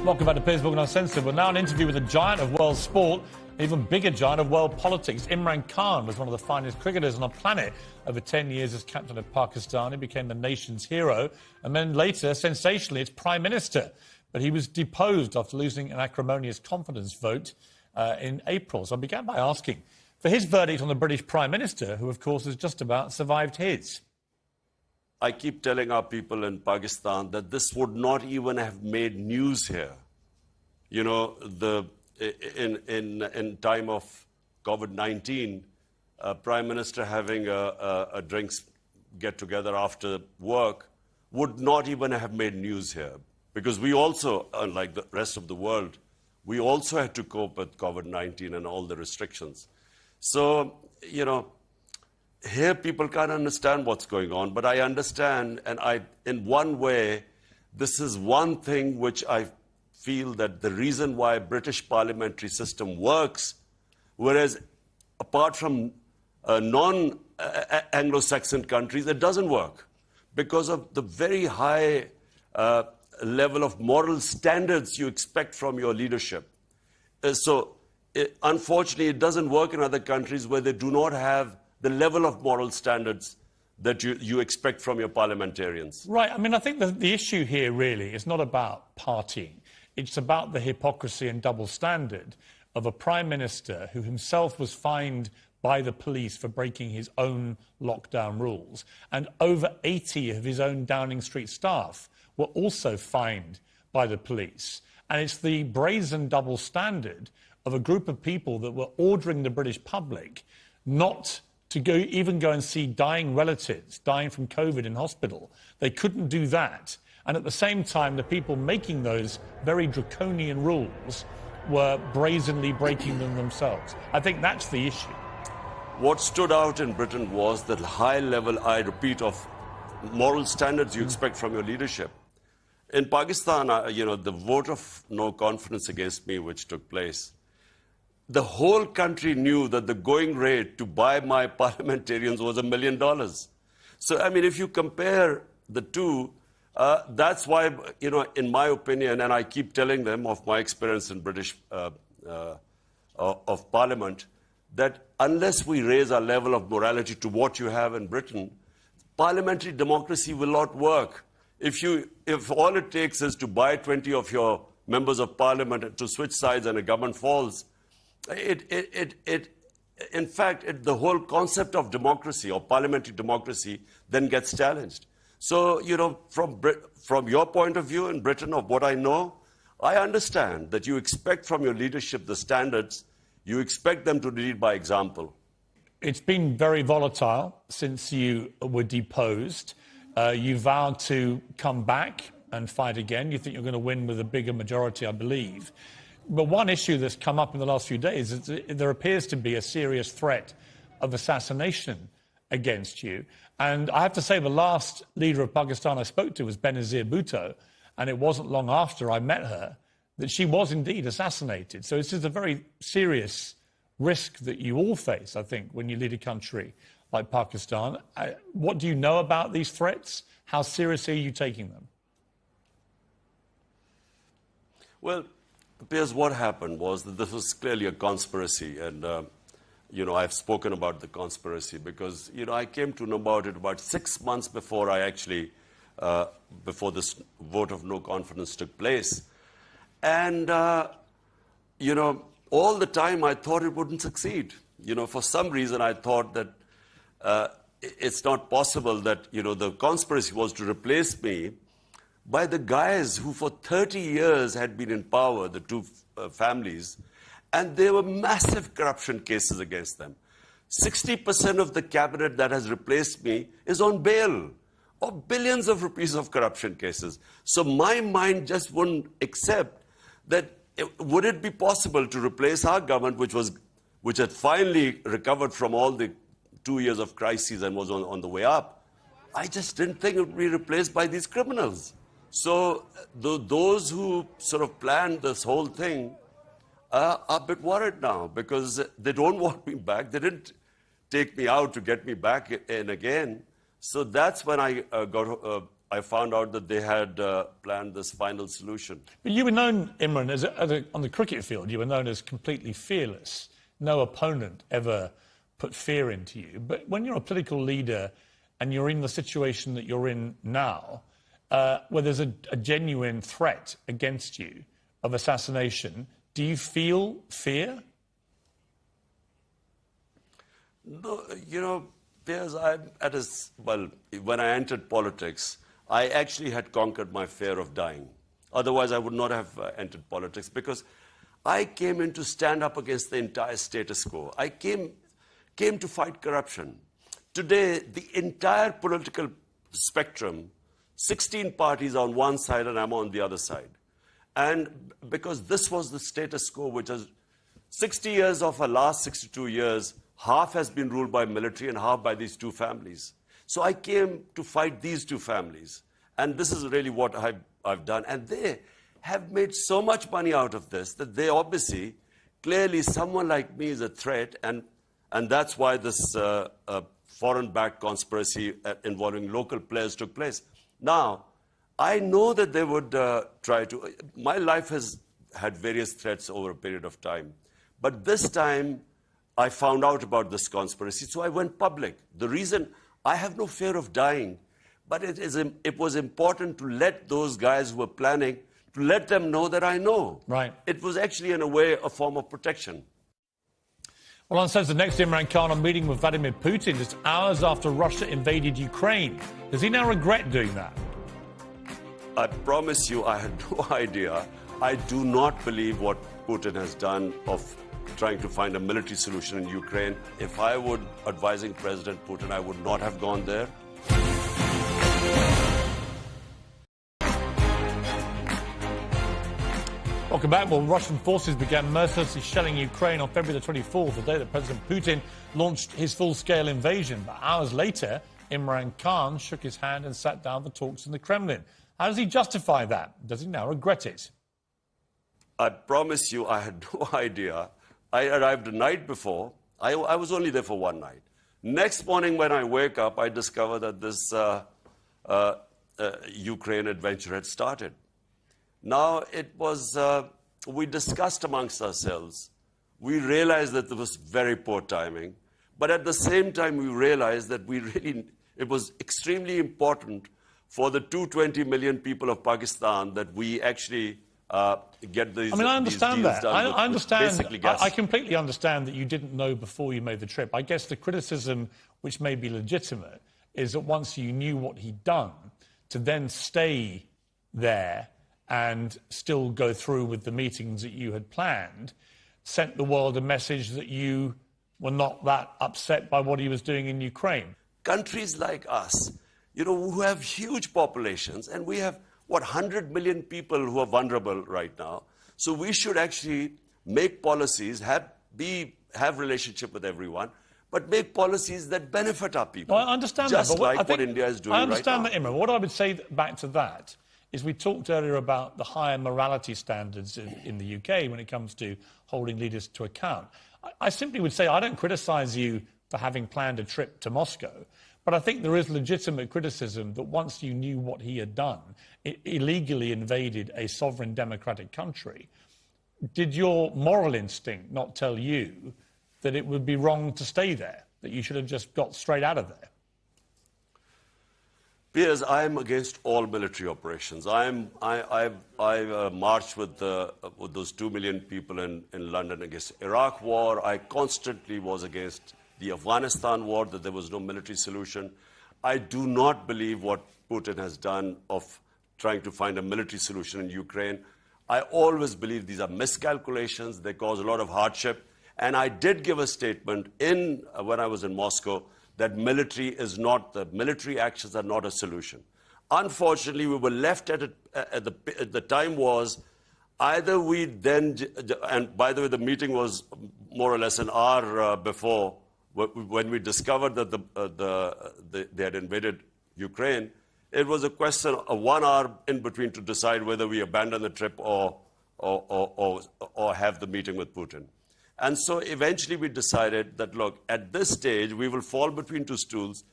Welcome back to Piers Uncensored. Well, now an interview with a giant of world sport, an even bigger giant of world politics. Imran Khan was one of the finest cricketers on the planet. Over 10 years as captain of Pakistan, he became the nation's hero, and then later, sensationally, its prime minister. But he was deposed after losing an acrimonious confidence vote in April. So I began by asking for his verdict on the British Prime Minister, who, of course, has just about survived his. I keep telling our people in Pakistan that this would not even have made news here. You know, in time of COVID-19, Prime Minister having a drinks get-together after work would not even have made news here. Because we also, unlike the rest of the world, we also had to cope with COVID-19 and all the restrictions. So, you know, here people can't understand what's going on, but I understand, and in one way, this is one thing which I feel that the reason why British parliamentary system works, whereas apart from non-Anglo-Saxon countries, it doesn't work because of the very high level of moral standards you expect from your leadership. Unfortunately, it doesn't work in other countries where they do not have the level of moral standards that you expect from your parliamentarians. Right. I mean, I think the issue here really is not about partying. It's about the hypocrisy and double standard of a Prime Minister who himself was fined by the police for breaking his own lockdown rules. And over 80 of his own Downing Street staff were also fined by the police. And it's the brazen double standard of a group of people that were ordering the British public not to even go and see dying relatives, dying from COVID in hospital. They couldn't do that. And at the same time, the people making those very draconian rules were brazenly breaking them themselves. I think that's the issue. What stood out in Britain was the high level, I repeat, of moral standards you expect from your leadership. In Pakistan, you know, the vote of no confidence against me, which took place, the whole country knew that the going rate to buy my parliamentarians was $1 million. So, I mean, if you compare the two, that's why, you know, in my opinion, and I keep telling them of my experience in British of Parliament, that unless we raise our level of morality to what you have in Britain, parliamentary democracy will not work. If all it takes is to buy 20 of your members of Parliament to switch sides and a government falls, in fact, the whole concept of democracy or parliamentary democracy then gets challenged. So, you know, from your point of view in Britain, of what I know, I understand that you expect from your leadership the standards, you expect them to lead by example. It's been very volatile since you were deposed. You vowed to come back and fight again. You think you're going to win with a bigger majority, I believe. But one issue that's come up in the last few days is that there appears to be a serious threat of assassination against you. And I have to say, the last leader of Pakistan I spoke to was Benazir Bhutto, and it wasn't long after I met her that she was indeed assassinated. So this is a very serious risk that you all face, I think, when you lead a country like Pakistan. What do you know about these threats? How seriously are you taking them? Well, Piers, what happened was that this was clearly a conspiracy, and you know, I've spoken about the conspiracy because, you know, I came to know about it about 6 months before I actually, before this vote of no confidence took place. And, you know, all the time I thought it wouldn't succeed. You know, for some reason I thought that it's not possible that, you know, the conspiracy was to replace me by the guys who for 30 years had been in power, the two families, and there were massive corruption cases against them. 60% of the cabinet that has replaced me is on bail of billions of rupees of corruption cases. So my mind just wouldn't accept that. Would it be possible to replace our government, which had finally recovered from all the 2 years of crises and was on the way up? I just didn't think it would be replaced by these criminals. So those who sort of planned this whole thing are a bit worried now because they don't want me back. They didn't take me out to get me back in again. So that's when I got I found out that they had planned this final solution. But you were known, Imran, on the cricket field, you were known as completely fearless. No opponent ever put fear into you. But when you're a political leader and you're in the situation that you're in now, where there's a genuine threat against you of assassination, do you feel fear? No, you know, Piers, when I entered politics, I actually had conquered my fear of dying. Otherwise, I would not have entered politics, because I came in to stand up against the entire status quo. I came to fight corruption. Today, the entire political spectrum, 16 parties on one side and I'm on the other side. And because this was the status quo, which is 60 years of our last 62 years, half has been ruled by military and half by these two families. So I came to fight these two families. And this is really what I've done. And they have made so much money out of this that they obviously, clearly someone like me is a threat. And that's why this foreign-backed conspiracy involving local players took place. Now, I know that they would try to... My life has had various threats over a period of time. But this time, I found out about this conspiracy, so I went public. The reason, I have no fear of dying, but it was important to let those guys who were planning, to let them know that I know. Right. It was actually, in a way, a form of protection. Well, on says the next Imran Khan on meeting with Vladimir Putin just hours after Russia invaded Ukraine. Does he now regret doing that? I promise you, I had no idea. I do not believe what Putin has done of trying to find a military solution in Ukraine. If I were advising President Putin, I would not have gone there. Welcome back. Well, Russian forces began mercilessly shelling Ukraine on February the 24th, the day that President Putin launched his full-scale invasion. But hours later, Imran Khan shook his hand and sat down for talks in the Kremlin. How does he justify that? Does he now regret it? I promise you, I had no idea. I arrived the night before. I was only there for one night. Next morning when I wake up, I discover that this Ukraine adventure had started. Now, it was, we discussed amongst ourselves. We realized that there was very poor timing. But at the same time, we realized that it was extremely important for the 220 million people of Pakistan that we actually get these. I mean, I understand that. I understand. I completely understand that you didn't know before you made the trip. I guess the criticism, which may be legitimate, is that once you knew what he'd done, to then stay there and still go through with the meetings that you had planned, sent the world a message that you were not that upset by what he was doing in Ukraine. Countries like us, you know, who have huge populations, and we have, 100 million people who are vulnerable right now. So we should actually make policies, have relationship with everyone, but make policies that benefit our people. Well, I understand just that. But like what India is doing right now. I understand that, Imran. What I would say back to that is we talked earlier about the higher morality standards in the UK when it comes to holding leaders to account. I simply would say I don't criticise you for having planned a trip to Moscow, but I think there is legitimate criticism that once you knew what he had done, it illegally invaded a sovereign democratic country. Did your moral instinct not tell you that it would be wrong to stay there, that you should have just got straight out of there? Piers, I am against all military operations. I marched with those 2 million people in London against Iraq war. I constantly was against the Afghanistan war, that there was no military solution. I do not believe what Putin has done of trying to find a military solution in Ukraine. I always believe these are miscalculations. They cause a lot of hardship. And I did give a statement when I was in Moscow that military actions are not a solution. Unfortunately, we were left at the time was either we then, and by the way, the meeting was more or less an hour before when we discovered that they had invaded Ukraine. It was a question of 1 hour in between to decide whether we abandon the trip or have the meeting with Putin. And so eventually we decided that, look, at this stage, we will fall between two stools.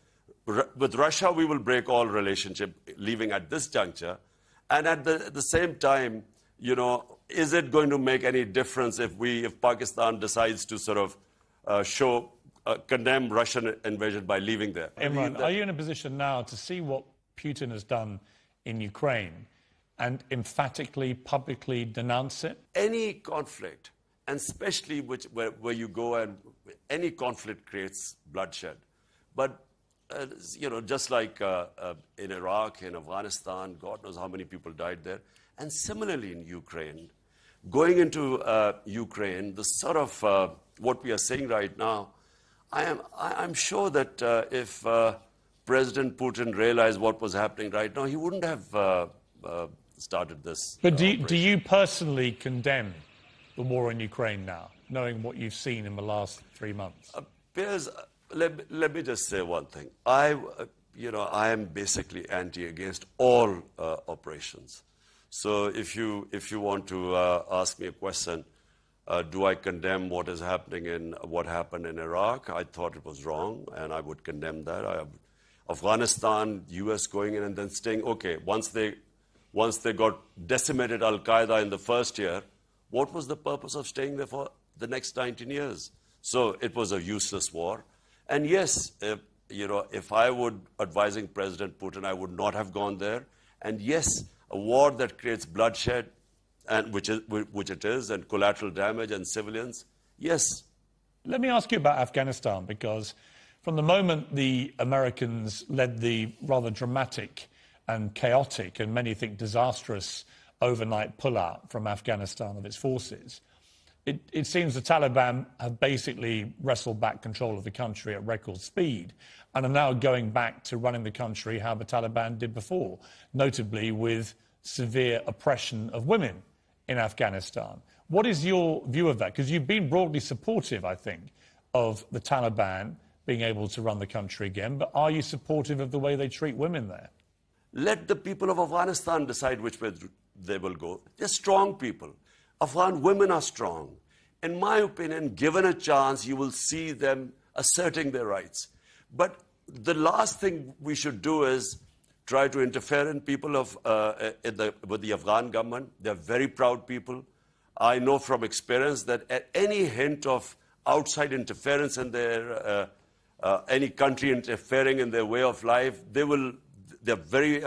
with Russia, we will break all relationship, leaving at this juncture. And at the same time, you know, is it going to make any difference if Pakistan decides to sort of condemn Russian invasion by leaving there? Imran, are you in a position now to see what Putin has done in Ukraine and emphatically, publicly denounce it? Any conflict, and especially where you go and any conflict creates bloodshed. But, you know, just like in Iraq, in Afghanistan, God knows how many people died there. And similarly in Ukraine, going into Ukraine, the sort of what we are seeing right now, I'm sure that if President Putin realized what was happening right now, he wouldn't have started this. But do you personally condemn the war in Ukraine now, knowing what you've seen in the last 3 months? Piers, let me just say one thing. I am basically against all operations. So if you want to ask me a question, do I condemn what is happening in what happened in Iraq? I thought it was wrong, and I would condemn that. Afghanistan, U.S. going in and then staying. Okay, once they got decimated Al-Qaeda in the first year, what was the purpose of staying there for the next 19 years? So it was a useless war. And yes, if I would advising President Putin, I would not have gone there. And yes, a war that creates bloodshed, and which it is, and collateral damage and civilians, yes. Let me ask you about Afghanistan, because from the moment the Americans led the rather dramatic and chaotic, and many think disastrous, overnight pullout from Afghanistan of its forces, it seems the Taliban have basically wrestled back control of the country at record speed and are now going back to running the country how the Taliban did before, notably with severe oppression of women in Afghanistan. What is your view of that? Because you've been broadly supportive, I think, of the Taliban being able to run the country again, but are you supportive of the way they treat women there? Let the people of Afghanistan decide which way they will go. They're strong people. Afghan women are strong. In my opinion, given a chance, you will see them asserting their rights. But the last thing we should do is try to interfere in people with the Afghan government. They're very proud people. I know from experience that at any hint of outside interference in their any country interfering in their way of life, they're very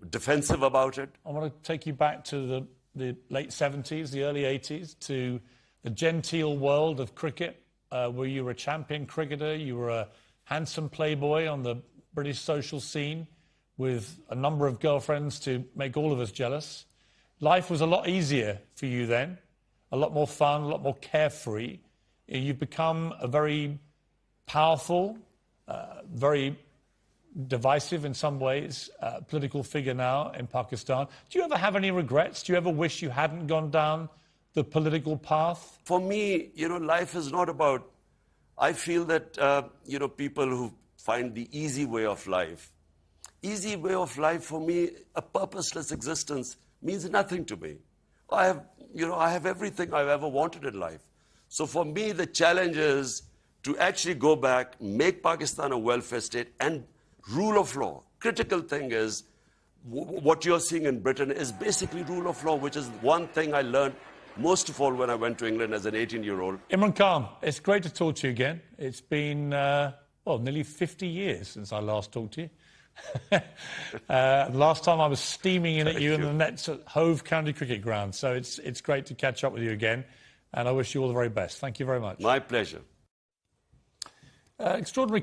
defensive about it. I want to take you back to the late 70s, the early 80s, to the genteel world of cricket, where you were a champion cricketer, you were a handsome playboy on the British social scene with a number of girlfriends to make all of us jealous. Life was a lot easier for you then, a lot more fun, a lot more carefree. You've become a very powerful, very divisive in some ways, political figure now in Pakistan. Do you ever have any regrets? Do you ever wish you hadn't gone down the political path? For me, life is not about... I feel that, people who find the easy way of life for me, a purposeless existence means nothing to me. I have everything I've ever wanted in life. So for me, the challenge is to actually go back, make Pakistan a welfare state, and rule of law. Critical thing is, what you're seeing in Britain is basically rule of law, which is one thing I learned most of all when I went to England as an 18-year-old. Imran Khan, it's great to talk to you again. It's been, nearly 50 years since I last talked to you. Last time I was steaming in at you in the nets at Hove County Cricket Ground. So it's great to catch up with you again, and I wish you all the very best. Thank you very much. My pleasure. Extraordinary